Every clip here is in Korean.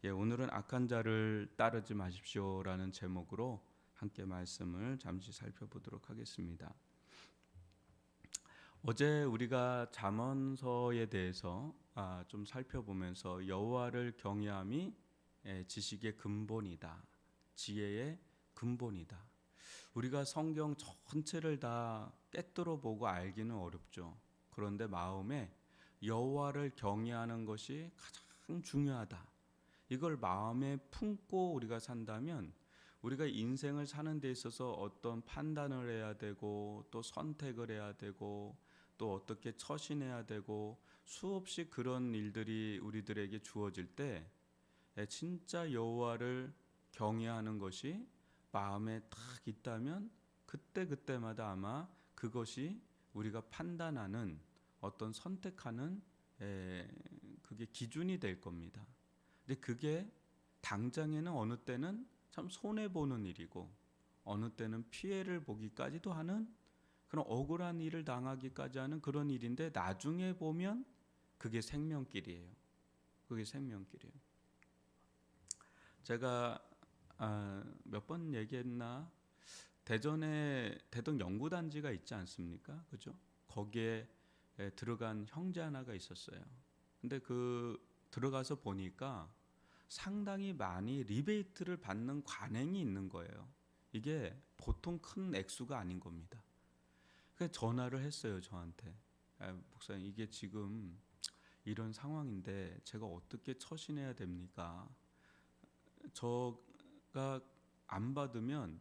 오늘은 악한 자를 따르지 마십시오라는 제목으로 함께 말씀을 잠시 살펴보도록 하겠습니다. 어제 우리가 잠언서에 대해서 좀 살펴보면서 여호와를 경외함이 지식의 근본이다, 지혜의 근본이다. 우리가 성경 전체를 다 꿰뚫어 보고 알기는 어렵죠. 그런데 마음에 여호와를 경외하는 것이 가장 중요하다. 이걸 마음에 품고 우리가 산다면 우리가 인생을 사는 데 있어서 어떤 판단을 해야 되고 또 선택을 해야 되고 또 어떻게 처신해야 되고 수없이 그런 일들이 우리들에게 주어질 때 진짜 여호와를 경외하는 것이 마음에 딱 있다면 그때마다 아마 그것이 우리가 판단하는 어떤 선택하는 그게 기준이 될 겁니다. 근데 그게 당장에는 어느 때는 참 손해보는 일이고 어느 때는 피해를 보기까지도 하는 그런 억울한 일을 당하기까지 하는 그런 일인데 나중에 보면 그게 생명길이에요. 그게 생명길이에요. 제가 몇 번 얘기했나? 대전에 대동 연구단지가 있지 않습니까? 그죠? 거기에 들어간 형제 하나가 있었어요. 근데 그 들어가서 보니까 상당히 많이 리베이트를 받는 관행이 있는 거예요. 이게 보통 큰 액수가 아닌 겁니다. 그래서 전화를 했어요, 저한테. 목사님, 이게 지금 이런 상황인데 제가 어떻게 처신해야 됩니까? 저가 안 받으면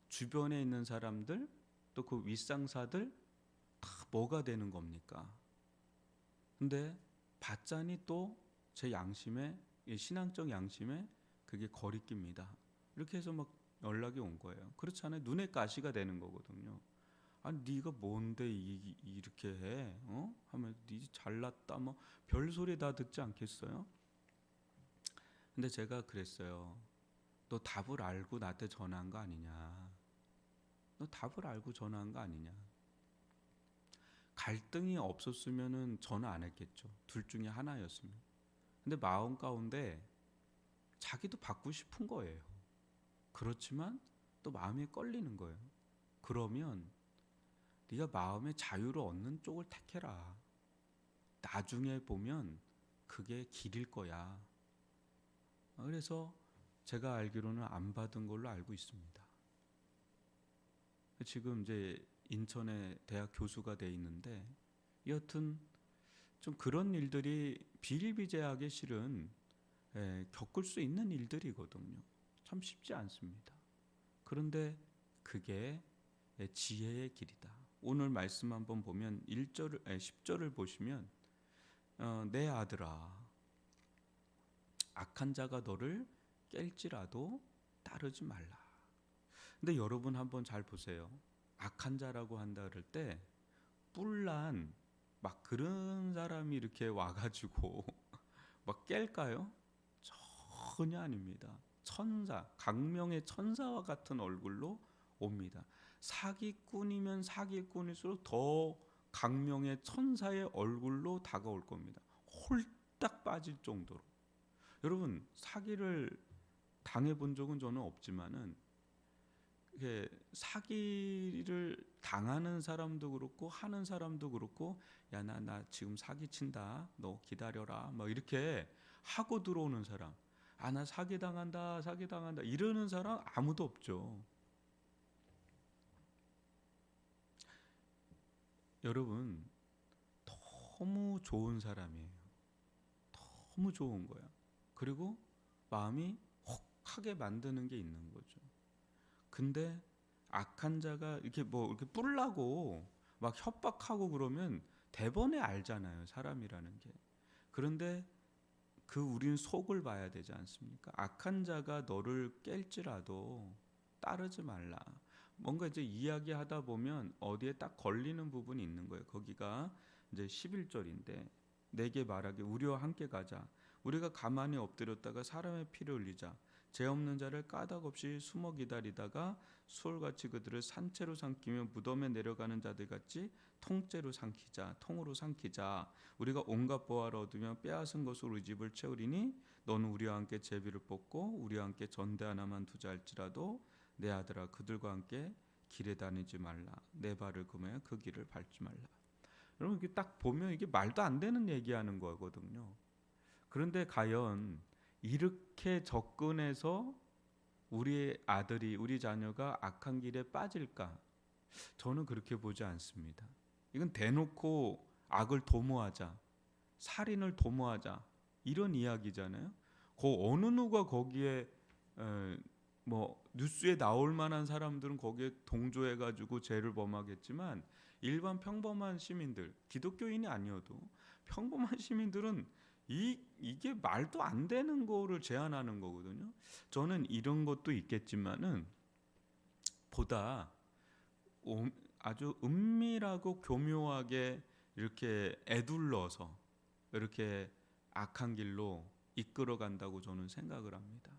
주변에 있는 사람들 또 그 윗상사들 다 뭐가 되는 겁니까? 근데 받자니 또 제 양심에 신앙적 양심에 그게 거리낍니다. 이렇게 해서 막 연락이 온 거예요. 그렇잖아요. 눈에 가시가 되는 거거든요. 아니 네가 뭔데 이렇게 해? 하면 네 잘났다 뭐 별소리 다 듣지 않겠어요? 근데 제가 그랬어요. 너 답을 알고 나한테 전화한 거 아니냐? 너 답을 알고 전화한 거 아니냐? 갈등이 없었으면은 전화 안 했겠죠. 둘 중에 하나였으면. 근데 마음 가운데 자기도 받고 싶은 거예요. 그렇지만 또 마음에 걸리는 거예요. 그러면 네가 마음의 자유를 얻는 쪽을 택해라. 나중에 보면 그게 길일 거야. 그래서 제가 알기로는 안 받은 걸로 알고 있습니다. 지금 이제 인천에 대학 교수가 돼 있는데 여튼 좀 그런 일들이 비일비재하게 실은 겪을 수 있는 일들이거든요. 참 쉽지 않습니다. 그런데 그게 지혜의 길이다. 오늘 말씀 한번 보면 10절을 보시면 내 아들아 악한 자가 너를 깰지라도 따르지 말라. 근데 여러분 한번 잘 보세요. 악한 자라고 한다 그럴 때 뿔난 막 그런 사람이 이렇게 와가지고 막 깰까요? 전혀 아닙니다. 천사, 강명의 천사와 같은 얼굴로 옵니다. 사기꾼이면 사기꾼일수록 더 강명의 천사의 얼굴로 다가올 겁니다. 홀딱 빠질 정도로. 여러분 사기를 당해본 적은 저는 없지만은 사기를 당하는 사람도 그렇고 하는 사람도 그렇고 야 나 지금 사기 친다 너 기다려라 뭐 이렇게 하고 들어오는 사람 나 사기 당한다 이러는 사람 아무도 없죠. 여러분 너무 좋은 사람이에요. 너무 좋은 거야. 그리고 마음이 혹하게 만드는 게 있는 거죠. 근데 악한 자가 이렇게 뿔나고 막 협박하고 그러면 대번에 알잖아요, 사람이라는 게. 그런데 우린 속을 봐야 되지 않습니까? 악한 자가 너를 깰지라도 따르지 말라. 뭔가 이제 이야기하다 보면 어디에 딱 걸리는 부분이 있는 거예요. 거기가 이제 11절인데 내게 말하기 우리와 함께 가자. 우리가 가만히 엎드렸다가 사람의 피를 흘리자. 죄 없는 자를 까닭없이 숨어 기다리다가 수월같이 그들을 산채로 삼키며 무덤에 내려가는 자들 같이 통으로 삼키자. 우리가 온갖 보화를 얻으며 빼앗은 것으로 우리 집을 채우리니 너는 우리와 함께 제비를 뽑고 우리와 함께 전대 하나만 두자 할지라도 내 아들아 그들과 함께 길에 다니지 말라. 내 발을 금하여 그 길을 밟지 말라. 여러분 이게 딱 보면 이게 말도 안 되는 얘기하는 거거든요. 그런데 과연 이렇게 접근해서 우리 아들이 우리 자녀가 악한 길에 빠질까? 저는 그렇게 보지 않습니다. 이건 대놓고 악을 도모하자, 살인을 도모하자 이런 이야기잖아요. 어느 누가 거기에 뭐 뉴스에 나올 만한 사람들은 거기에 동조해가지고 죄를 범하겠지만 일반 평범한 시민들, 기독교인이 아니어도 평범한 시민들은 이게 말도 안 되는 거를 제안하는 거거든요. 저는 이런 것도 있겠지만은 보다 아주 은밀하고 교묘하게 이렇게 애둘러서 이렇게 악한 길로 이끌어 간다고 저는 생각을 합니다.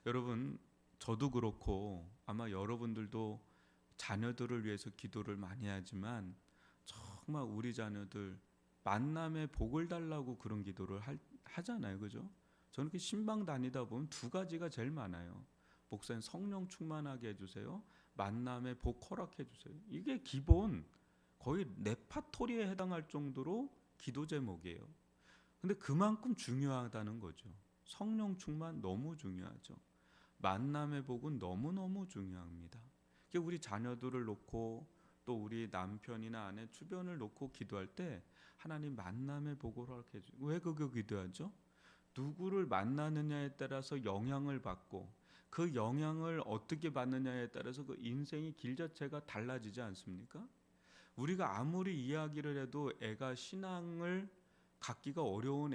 여러분, 저도 그렇고 아마 여러분들도 자녀들을 위해서 기도를 많이 하지만 정말 우리 자녀들 만남의 복을 달라고 그런 기도를 하잖아요. 그죠? 저는 그 신방 다니다 보면 두 가지가 제일 많아요. 목사님 성령 충만하게 해주세요. 만남의 복 허락해 주세요. 이게 기본 거의 레파토리에 해당할 정도로 기도 제목이에요. 근데 그만큼 중요하다는 거죠. 성령 충만 너무 중요하죠. 만남의 복은 너무너무 중요합니다. 우리 자녀들을 놓고 또 우리 남편이나 아내 주변을 놓고 기도할 때 하나님 만남의 복을 허락해 주세요. 왜 그거 기도하죠? 누구를 만나느냐에 따라서 영향을 받고 그 영향을 어떻게 받느냐에 따라서 그 인생의 길 자체가 달라지지 않습니까? 우리가 아무리 이야기를 해도 애가 신앙을 갖기가 어려운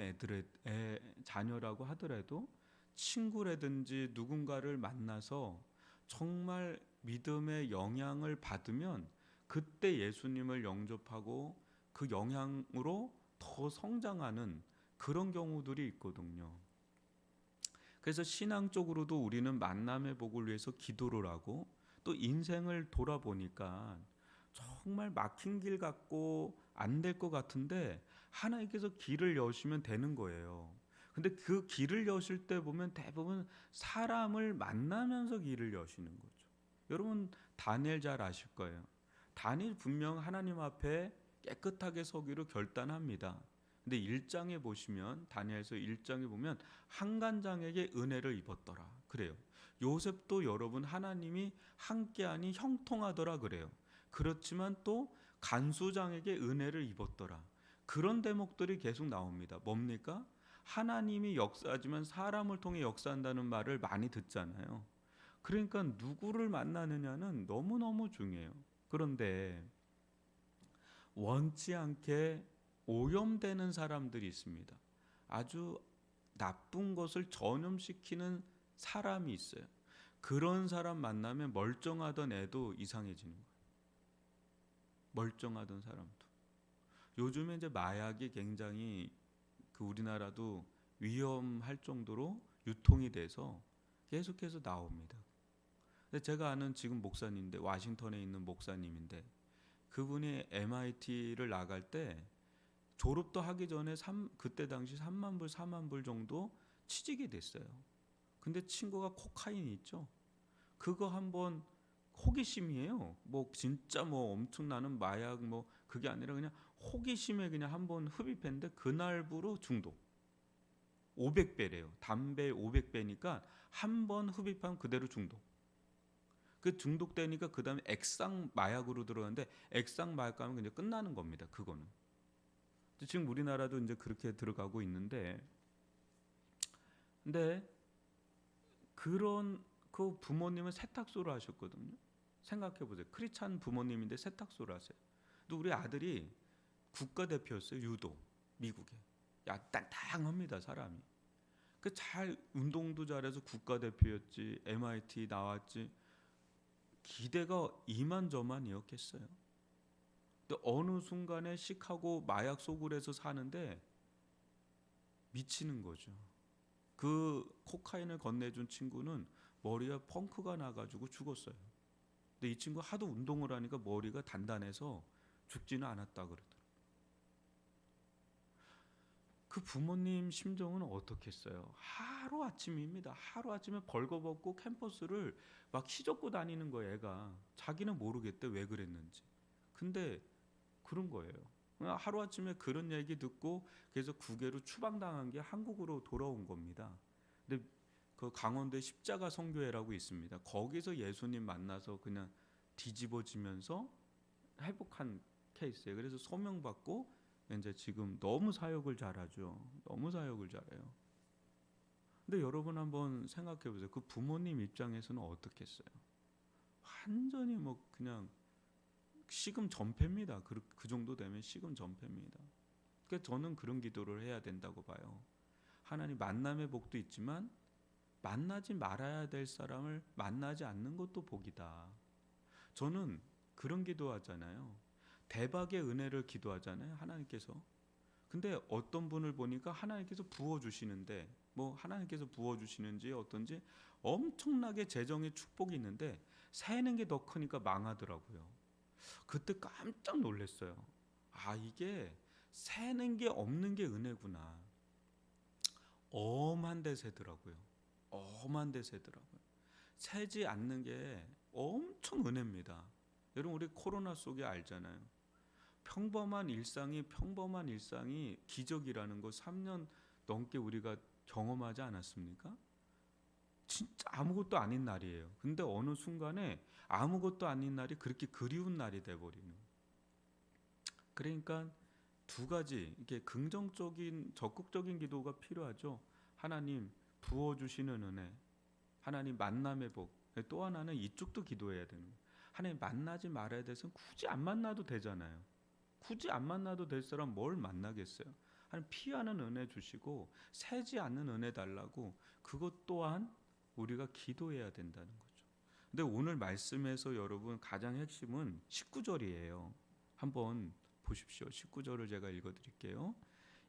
자녀라고 하더라도 친구라든지 누군가를 만나서 정말 믿음의 영향을 받으면 그때 예수님을 영접하고 그 영향으로 더 성장하는 그런 경우들이 있거든요. 그래서 신앙적으로도 우리는 만남의 복을 위해서 기도를 하고 또 인생을 돌아보니까 정말 막힌 길 같고 안 될 것 같은데 하나님께서 길을 여시면 되는 거예요. 근데 그 길을 여실 때 보면 대부분 사람을 만나면서 길을 여시는 거죠. 여러분 다니엘 잘 아실 거예요. 다니엘 분명 하나님 앞에 깨끗하게 서기로 결단합니다. 근데 1장에 보시면 다니엘서 1장에 보면 한간장에게 은혜를 입었더라 그래요. 요셉도 여러분 하나님이 함께하니 형통하더라 그래요. 그렇지만 또 간수장에게 은혜를 입었더라. 그런 대목들이 계속 나옵니다. 뭡니까? 하나님이 역사하지만 사람을 통해 역사한다는 말을 많이 듣잖아요. 그러니까 누구를 만나느냐는 너무너무 중요해요. 그런데 원치 않게 오염되는 사람들이 있습니다. 아주 나쁜 것을 전염시키는 사람이 있어요. 그런 사람 만나면 멀쩡하던 애도 이상해지는 거예요. 멀쩡하던 사람도. 요즘에 이제 마약이 굉장히 우리나라도 위험할 정도로 유통이 돼서 계속해서 나옵니다. 근데 제가 아는 지금 목사님인데 워싱턴에 있는 목사님인데 그분이 MIT를 나갈 때 졸업도 하기 전에 그때 당시 3만 불, 4만 불 정도 취직이 됐어요. 근데 친구가 코카인 있죠. 그거 한번 호기심이에요. 뭐 진짜 뭐 엄청나는 마약 뭐 그게 아니라 그냥 호기심에 그냥 한번 흡입했는데 그날부로 중독. 500배래요. 담배 500배니까 한 번 흡입하면 그대로 중독. 그 중독되니까 그 다음에 액상 마약으로 들어가는데 액상 마약 가면 그냥 끝나는 겁니다. 그거는. 지금 우리나라도 이제 그렇게 들어가고 있는데, 근데 그런 그 부모님은 세탁소를 하셨거든요. 생각해 보세요. 크리스찬 부모님인데 세탁소를 하세요. 또 우리 아들이 국가대표였어요. 유도 미국에. 야 땅땅합니다 사람이. 그 잘 운동도 잘해서 국가대표였지. MIT 나왔지. 기대가 이만저만이었겠어요. 근데 어느 순간에 시카고 마약 소굴에서 사는데 미치는 거죠. 그 코카인을 건네준 친구는 머리에 펑크가 나가지고 죽었어요. 근데 이 친구 하도 운동을 하니까 머리가 단단해서 죽지는 않았다 그러더라고요. 그 부모님 심정은 어떻겠어요? 하루아침입니다. 하루아침에 벌거벗고 캠퍼스를 막 휘젓고 다니는 거예요, 애가. 자기는 모르겠대, 왜 그랬는지. 근데 그런 거예요. 하루아침에 그런 얘기 듣고 그래서 국외로 추방당한 게 한국으로 돌아온 겁니다. 근데 그 강원도에 십자가 성교회라고 있습니다. 거기서 예수님 만나서 그냥 뒤집어지면서 회복한 케이스예요. 그래서 소명받고 이제 지금 너무 사역을 잘하죠. 너무 사역을 잘해요. 근데 여러분 한번 생각해 보세요. 그 부모님 입장에서는 어떻겠어요? 완전히 뭐 그냥 식음 전폐입니다. 그 정도 되면 식음 전폐입니다. 그러니까 저는 그런 기도를 해야 된다고 봐요. 하나님, 만남의 복도 있지만 만나지 말아야 될 사람을 만나지 않는 것도 복이다. 저는 그런 기도하잖아요. 대박의 은혜를 기도하잖아요, 하나님께서. 근데 어떤 분을 보니까 하나님께서 부어주시는데, 뭐 하나님께서 부어주시는지 어떤지 엄청나게 재정의 축복이 있는데 새는 게 더 크니까 망하더라고요. 그때 깜짝 놀랐어요. 아, 이게 새는 게 없는 게 은혜구나. 엄한 데 새더라고요. 엄한 데 새더라고요. 새지 않는 게 엄청 은혜입니다. 여러분, 우리 코로나 속에 알잖아요. 평범한 일상이 기적이라는 거 3년 넘게 우리가 경험하지 않았습니까? 진짜 아무것도 아닌 날이에요. 근데 어느 순간에 아무것도 아닌 날이 그렇게 그리운 날이 돼버리는. 그러니까 두 가지, 이렇게 긍정적인 적극적인 기도가 필요하죠. 하나님 부어주시는 은혜, 하나님 만남의 복. 또 하나는 이쪽도 기도해야 되는 거예요. 하나님 만나지 말아야 돼서 굳이 안 만나도 되잖아요. 굳이 안 만나도 될 사람 뭘 만나겠어요? 하나님 피하는 은혜 주시고 새지 않는 은혜 달라고, 그것 또한 우리가 기도해야 된다는 거죠. 근데 오늘 말씀에서 여러분 가장 핵심은 19절이에요. 한번 보십시오. 19절을 제가 읽어드릴게요.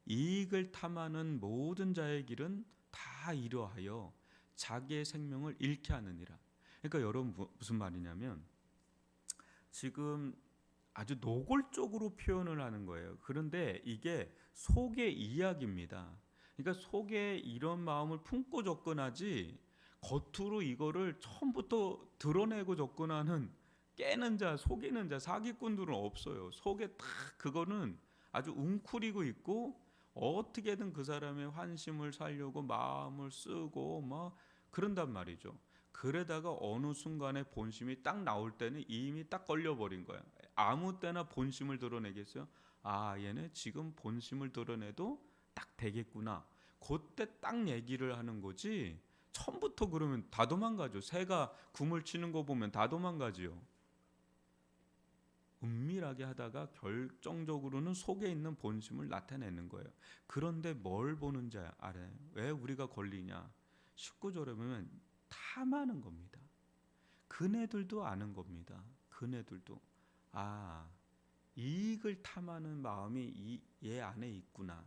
이익을 탐하는 모든 자의 길은 다 이러하여 자기의 생명을 잃게 하느니라. 그러니까 여러분 무슨 말이냐면 지금 아주 노골적으로 표현을 하는 거예요. 그런데 이게 속의 이야기입니다. 그러니까 속에 이런 마음을 품고 접근하지 겉으로 이거를 처음부터 드러내고 접근하는 깨는 자, 속이는 자, 사기꾼들은 없어요. 속에 다 그거는 아주 웅크리고 있고 어떻게든 그 사람의 환심을 살려고 마음을 쓰고 막 그런단 말이죠. 그러다가 어느 순간에 본심이 딱 나올 때는 이미 딱 걸려버린 거야. 아무 때나 본심을 드러내겠어요? 아, 얘네 지금 본심을 드러내도 딱 되겠구나. 그때 딱 얘기를 하는 거지. 처음부터 그러면 다 도망가죠. 새가 굼을 치는 거 보면 다 도망가지요. 은밀하게 하다가 결정적으로는 속에 있는 본심을 나타내는 거예요. 그런데 뭘 보는지 알아요? 왜 우리가 걸리냐? 19절에 보면 탐하는 겁니다. 그네들도 아는 겁니다. 그네들도 아, 이익을 탐하는 마음이 얘 안에 있구나.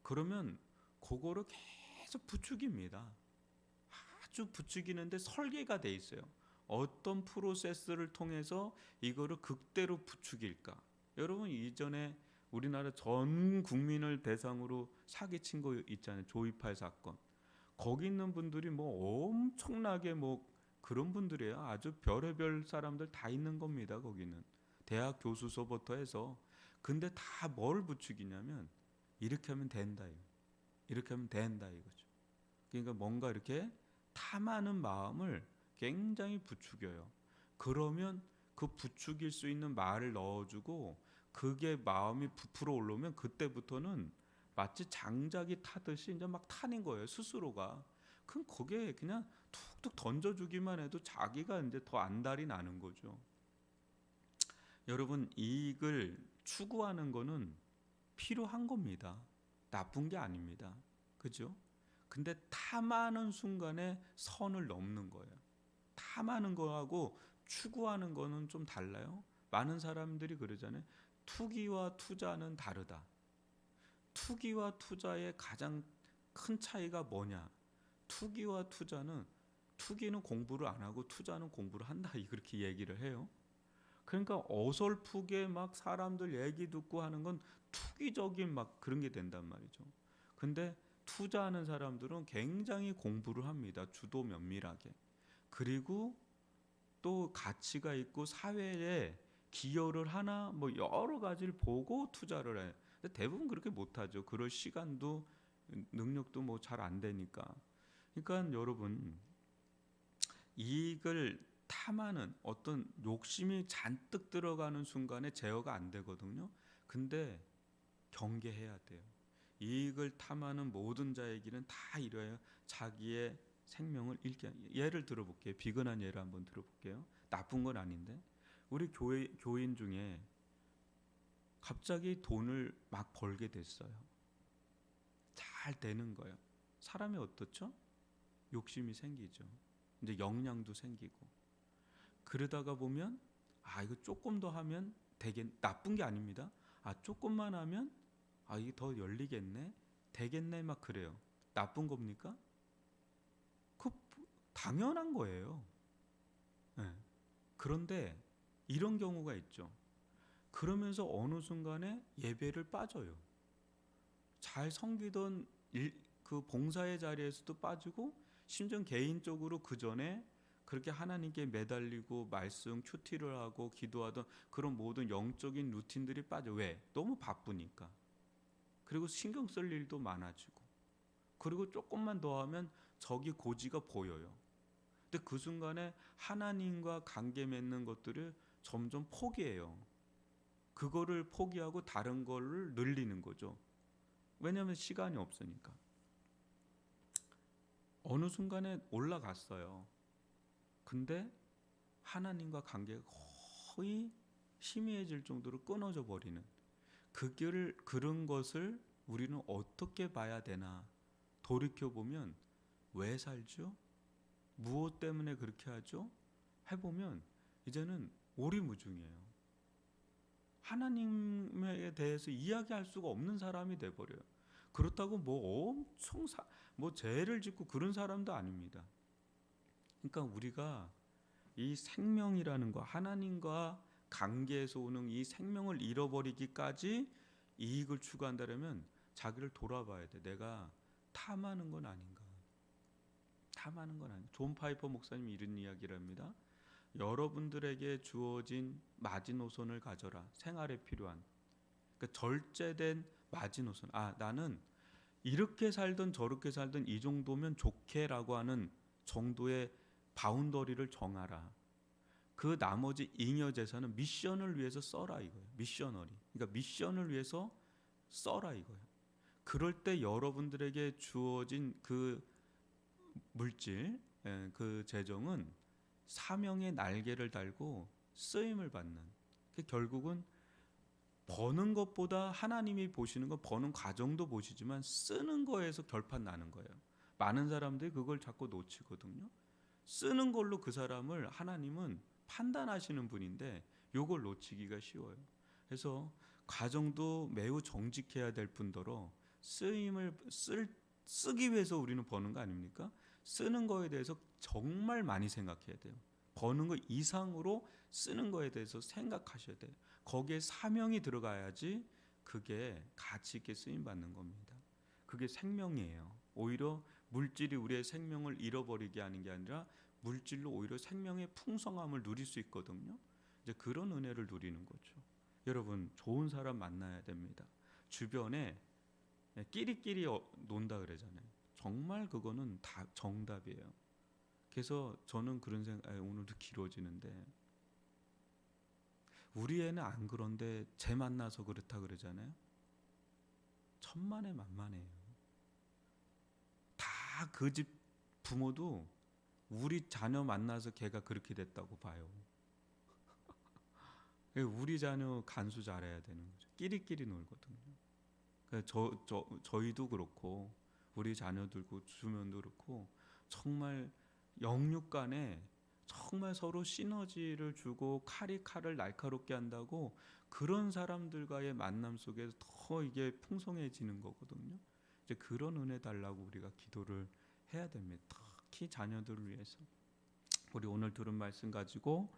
그러면 그거를 계속 부추깁니다. 아주 부추기는데 설계가 돼 있어요. 어떤 프로세스를 통해서 이거를 극대로 부추길까? 여러분 이전에 우리나라 전 국민을 대상으로 사기친 거 있잖아요. 조이팔 사건. 거기 있는 분들이 뭐 엄청나게 뭐 그런 분들이에요. 아주 별의별 사람들 다 있는 겁니다. 거기는 대학 교수서부터 해서. 근데 다 뭘 부추기냐면 이렇게 하면 된다, 이렇게 하면 된다 이거죠. 그러니까 뭔가 이렇게 탐하는 마음을 굉장히 부추겨요. 그러면 그 부추길 수 있는 말을 넣어주고 그게 마음이 부풀어 올라오면 그때부터는 마치 장작이 타듯이 이제 막 타는 거예요, 스스로가. 그럼 거기에 그냥 툭툭 던져주기만 해도 자기가 이제 더 안달이 나는 거죠. 여러분 이익을 추구하는 거는 필요한 겁니다. 나쁜 게 아닙니다. 그죠? 근데 탐하는 순간에 선을 넘는 거예요. 탐하는 거하고 추구하는 거는 좀 달라요. 많은 사람들이 그러잖아요. 투기와 투자는 다르다. 투기와 투자의 가장 큰 차이가 뭐냐? 투기와 투자는, 투기는 공부를 안 하고 투자는 공부를 한다, 그렇게 얘기를 해요. 그러니까 어설프게 막 사람들 얘기 듣고 하는 건 투기적인 막 그런 게 된단 말이죠. 근데 투자하는 사람들은 굉장히 공부를 합니다. 주도 면밀하게. 그리고 또 가치가 있고 사회에 기여를 하나, 뭐 여러 가지를 보고 투자를 해요. 근데 대부분 그렇게 못하죠. 그럴 시간도 능력도 뭐 잘 안 되니까. 그러니까 여러분, 이익을 탐하는 어떤 욕심이 잔뜩 들어가는 순간에 제어가 안 되거든요. 근데 경계해야 돼요. 이익을 탐하는 모든 자의 길은 다 이뤄야 자기의 생명을 잃게. 예를 들어볼게요. 비근한 예를 한번 들어볼게요. 나쁜 건 아닌데, 우리 교인 중에 갑자기 돈을 막 벌게 됐어요. 잘 되는 거예요. 사람이 어떻죠? 욕심이 생기죠. 이제 역량도 생기고. 그러다가 보면 이거 조금 더 하면 되겠, 나쁜 게 아닙니다. 조금만 하면 이게 더 열리겠네, 되겠네, 막 그래요. 나쁜 겁니까? 그 당연한 거예요. 네. 그런데 이런 경우가 있죠. 그러면서 어느 순간에 예배를 빠져요. 잘 섬기던 그 봉사의 자리에서도 빠지고, 심지어 개인적으로 그 전에 그렇게 하나님께 매달리고 말씀 큐티를 하고 기도하던 그런 모든 영적인 루틴들이 빠져. 왜? 너무 바쁘니까. 그리고 신경 쓸 일도 많아지고, 그리고 조금만 더 하면 저기 고지가 보여요. 근데 그 순간에 하나님과 관계 맺는 것들을 점점 포기해요. 그거를 포기하고 다른 거를 늘리는 거죠. 왜냐하면 시간이 없으니까. 어느 순간에 올라갔어요. 근데 하나님과 관계가 거의 희미해질 정도로 끊어져 버리는, 그런 것을 우리는 어떻게 봐야 되나 돌이켜보면, 왜 살죠? 무엇 때문에 그렇게 하죠? 해보면 이제는 오리무중이에요. 하나님에 대해서 이야기할 수가 없는 사람이 돼버려요. 그렇다고 뭐 엄청 뭐 죄를 짓고 그런 사람도 아닙니다. 그러니까 우리가 이 생명이라는 거, 하나님과 관계에서 오는 이 생명을 잃어버리기까지 이익을 추구한다면 자기를 돌아봐야 돼. 내가 탐하는 건 아닌가? 탐하는 건 아닌가? 존 파이퍼 목사님이 이런 이야기를 합니다. 여러분들에게 주어진 마지노선을 가져라. 생활에 필요한, 그러니까 절제된 마지노선. 나는 이렇게 살든 저렇게 살든 이 정도면 좋게라고 하는 정도의 바운더리를 정하라. 그 나머지 잉여 재산은 미션을 위해서 써라, 이거예요. 미셔너리. 그러니까 미션을 위해서 써라, 이거예요. 그럴 때 여러분들에게 주어진 그 물질, 그 재정은 사명의 날개를 달고 쓰임을 받는, 결국은 버는 것보다 하나님이 보시는 건 버는 과정도 보시지만 쓰는 거에서 결판 나는 거예요. 많은 사람들이 그걸 자꾸 놓치거든요. 쓰는 걸로 그 사람을 하나님은 판단하시는 분인데 요걸 놓치기가 쉬워요. 그래서 과정도 매우 정직해야 될 뿐더러 쓰임을 쓰기 위해서 우리는 버는 거 아닙니까? 쓰는 거에 대해서 정말 많이 생각해야 돼요. 버는 거 이상으로 쓰는 거에 대해서 생각하셔야 돼요. 거기에 사명이 들어가야지 그게 가치 있게 쓰임 받는 겁니다. 그게 생명이에요. 오히려 물질이 우리의 생명을 잃어버리게 하는 게 아니라 물질로 오히려 생명의 풍성함을 누릴 수 있거든요. 이제 그런 은혜를 누리는 거죠. 여러분, 좋은 사람 만나야 됩니다. 주변에 끼리끼리 논다 그러잖아요. 정말 그거는 다 정답이에요. 그래서 저는 그런 생각, 오늘도 길어지는데, 우리 애는 안 그런데 쟤 만나서 그렇다 그러잖아요. 천만에 만만해요. 다 그 집 부모도 우리 자녀 만나서 걔가 그렇게 됐다고 봐요. 우리 자녀 간수 잘해야 되는 거죠. 끼리끼리 놀거든요. 저희도 그렇고 우리 자녀들고 주변도 그렇고 정말 영육 간에 정말 서로 시너지를 주고 칼이 칼을 날카롭게 한다고, 그런 사람들과의 만남 속에서 더 이게 풍성해지는 거거든요. 이제 그런 은혜 달라고 우리가 기도를 해야 됩니다. 특히 자녀들을 위해서. 우리 오늘 들은 말씀 가지고